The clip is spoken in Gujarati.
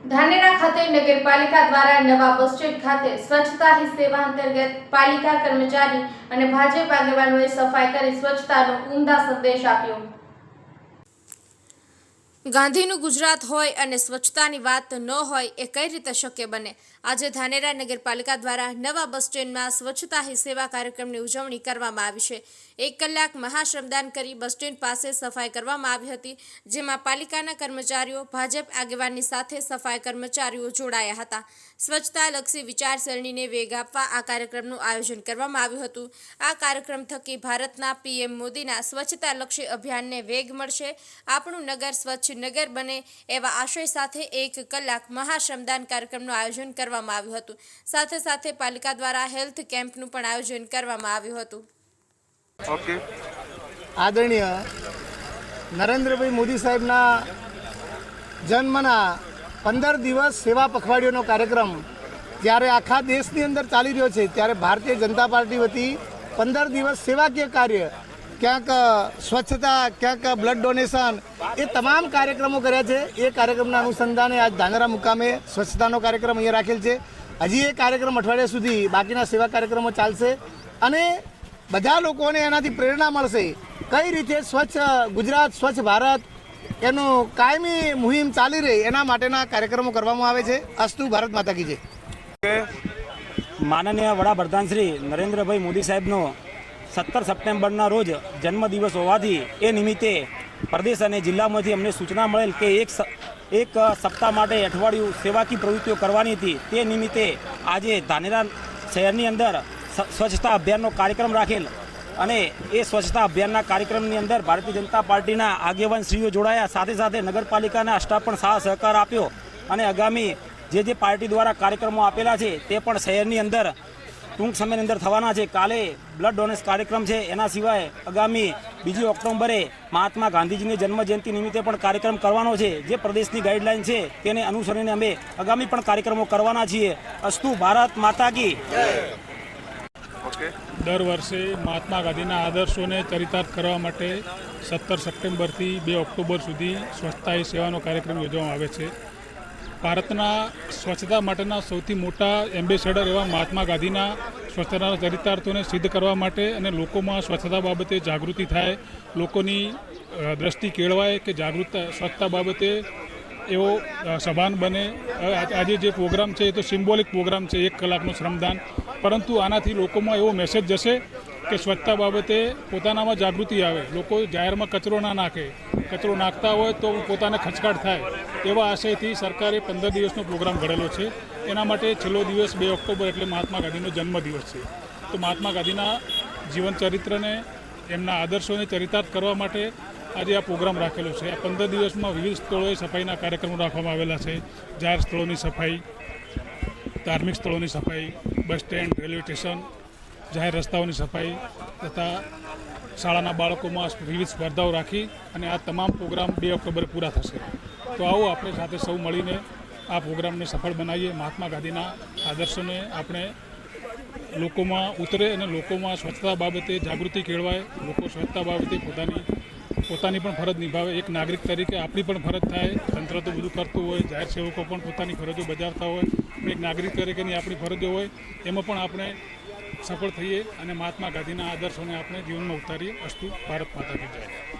ધાનેરા ખાતે નગરપાલિકા દ્વારા નવા બસ સ્ટેન્ડ ખાતે સ્વચ્છતા હી સેવા અંતર્ગત પાલિકા કર્મચારી અને ભાજપ આગેવાનોએ સફાઈ કરી સ્વચ્છતાનો ઉમદા સંદેશ આપ્યો। ગાંધીનું ગુજરાત હોય અને સ્વચ્છતાની વાત ન હોય એ કઈ રીતે શક્ય બને। આજે ધાનેરા નગરપાલિકા દ્વારા નવા બસ સ્ટેન્ડમાં સ્વચ્છતા હી સેવા કાર્યક્રમની ઉજવણી કરવામાં આવી છે। 1 કલાક મહાશ્રમદાન કરી બસ સ્ટેન્ડ પાસે સફાઈ કરવામાં આવી હતી, જેમાં પાલિકાના કર્મચારીઓ ભાજપ આગેવાનની સાથે સફાઈ કર્મચારીઓ જોડાયા હતા। સ્વચ્છતાલક્ષી વિચારસરણીને વેગ આપવા આ કાર્યક્રમનું આયોજન કરવામાં આવ્યું હતું। આ કાર્યક્રમ થકી ભારતના પીએમ મોદીના સ્વચ્છતાલક્ષી અભિયાનને વેગ મળશે। આપણું નગર સ્વચ્છ નગર બને એવા આશય સાથે 1 કલાક મહાશ્રમદાન કાર્યક્રમનું આયોજન કરવામાં આવ્યું હતું। સાથે સાથે પાલિકા દ્વારા હેલ્થ કેમ્પનું પણ આયોજન કરવામાં આવ્યું હતું। આદરણીય નરેન્દ્રભાઈ મોદી સાહેબના જન્મના 15 દિવસ સેવા પખવાડિયાનો કાર્યક્રમ જ્યારે આખા દેશની અંદર ચાલી રહ્યો છે, ત્યારે ભારતીય જનતા પાર્ટી વતી 15 દિવસ સેવાકીય કાર્ય, ક્યાંક સ્વચ્છતા, ક્યાંક બ્લડ ડોનેશન, એ તમામ કાર્યક્રમો કર્યા છે। એ કાર્યક્રમના અનુસંધાને આજ ધાનેરા મુકામે સ્વચ્છતાનો કાર્યક્રમ અહીંયા રાખેલ છે। હજી એ કાર્યક્રમ અઠવાડિયા સુધી બાકીના સેવા કાર્યક્રમો ચાલશે અને બધા લોકોને એનાથી પ્રેરણા મળશે કઈ રીતે સ્વચ્છ ગુજરાત, સ્વચ્છ ભારત એનું કાયમી મુહિમ ચાલી રહે એના માટેના કાર્યક્રમો કરવામાં આવે છે। અસ્તુ ભારત માતા કી જય। માનનીય વડાપ્રધાન શ્રી નરેન્દ્રભાઈ મોદી સાહેબનો 17 સપ્ટેમ્બરના રોજ જન્મદિવસ હોવાથી એ નિમિત્તે પ્રદેશ અને જિલ્લામાંથી અમને સૂચના મળેલ કે એક સપ્તાહ માટે અઠવાડિયું સેવાકીય પ્રવૃત્તિઓ કરવાની હતી। તે નિમિત્તે આજે ધાનેરા શહેરની અંદર સ્વચ્છતા અભિયાનનો કાર્યક્રમ રાખેલ અને એ સ્વચ્છતા અભિયાનના કાર્યક્રમની અંદર ભારતીય જનતા પાર્ટીના આગેવાનશ્રીઓ જોડાયા। સાથે સાથે નગરપાલિકાના સ્ટાફ પણ સાથ સહકાર આપ્યો અને આગામી જે પાર્ટી દ્વારા કાર્યક્રમો આપેલા છે તે પણ શહેરની અંદર ટૂંક સમયની અંદર થવાના છે। કાલે બ્લડ ડોનેશન કાર્યક્રમ છે, એના સિવાય આગામી 2 ઓક્ટોબરે મહાત્મા ગાંધીજીની જન્મજયંતિ નિમિત્તે પણ કાર્યક્રમ કરવાનો છે। જે પ્રદેશની ગાઈડલાઈન છે તેને અનુસરીને અમે આગામી પણ કાર્યક્રમો કરવાના છીએ। અસ્તુ ભારત માતા કી જય। દર વર્ષે મહાત્મા ગાંધીના આદર્શોને ચરિતાર્થ કરવા માટે 17 સપ્ટેમ્બરથી 2 ઓક્ટોબર સુધી સ્વચ્છતા હી સેવાનો કાર્યક્રમ યોજવામાં આવે છે। ભારતના સ્વચ્છતા માટેના સૌથી મોટા એમ્બેસેડર એવા મહાત્મા ગાંધીના સ્વચ્છતાના ચરિતાર્થોને સિદ્ધ કરવા માટે અને લોકોમાં સ્વચ્છતા બાબતે જાગૃતિ થાય, લોકોની દ્રષ્ટિ કેળવાય કે સ્વચ્છતા બાબતે એવો સભાન બને। આજે જે પ્રોગ્રામ છે એ તો સિમ્બોલિક પ્રોગ્રામ છે, 1 કલાકનો શ્રમદાન, પરંતુ આનાથી લોકોમાં એવો મેસેજ જશે કે સ્વચ્છતા બાબતે પોતાનામાં જાગૃતિ આવે, લોકો જાહેરમાં કચરો ના નાખે, કચરો નાખતા હોય તો પોતાને ખચકાટ થાય, એવા આશયથી સરકારે 15 દિવસનો પ્રોગ્રામ ઘડેલો છે। એના માટે છેલ્લો દિવસ 2 ઓક્ટોબર એટલે મહાત્મા ગાંધીનો જન્મદિવસ છે। તો મહાત્મા ગાંધીના જીવન ચરિત્રને, એમના આદર્શોને ચરિતાર્થ કરવા માટે આજે આ પ્રોગ્રામ રાખેલો છે। આ 15 દિવસમાં વિવિધ સ્થળોએ સફાઈના કાર્યક્રમો રાખવામાં આવેલા છે। જાહેર સ્થળોની સફાઈ, ધાર્મિક સ્થળોની સફાઈ, બસ સ્ટેન્ડ, રેલવે સ્ટેશન, જાહેર રસ્તાઓની સફાઈ તથા શાળાના બાળકોમાં વિવિધ સ્પર્ધાઓ રાખી અને આ તમામ પ્રોગ્રામ 2 ઓક્ટોબરે પૂરા થશે। તો આવો આપણે સાથે સૌ મળીને આ પ્રોગ્રામને સફળ બનાવીએ। મહાત્મા ગાંધીના આદર્શોને આપણે લોકોમાં ઉતરે અને લોકોમાં સ્વચ્છતા બાબતે જાગૃતિ કેળવાય, લોકો સ્વચ્છતા બાબતે પોતાની પણ ફરજ નિભાવે। એક નાગરિક તરીકે આપણી પણ ફરજ થાય। તંત્ર તો બધું કરતું હોય, જાહેર સેવકો પણ પોતાની ફરજો બજાવતા હોય, એક નાગરિક તરીકેની આપણી ફરજો હોય, એમાં પણ આપણે સફળ થઈએ અને મહાત્મા ગાંધીના આદર્શોને આપણે જીવનમાં ઉતારીએ। અસ્તુ ભારત માતા કી જય।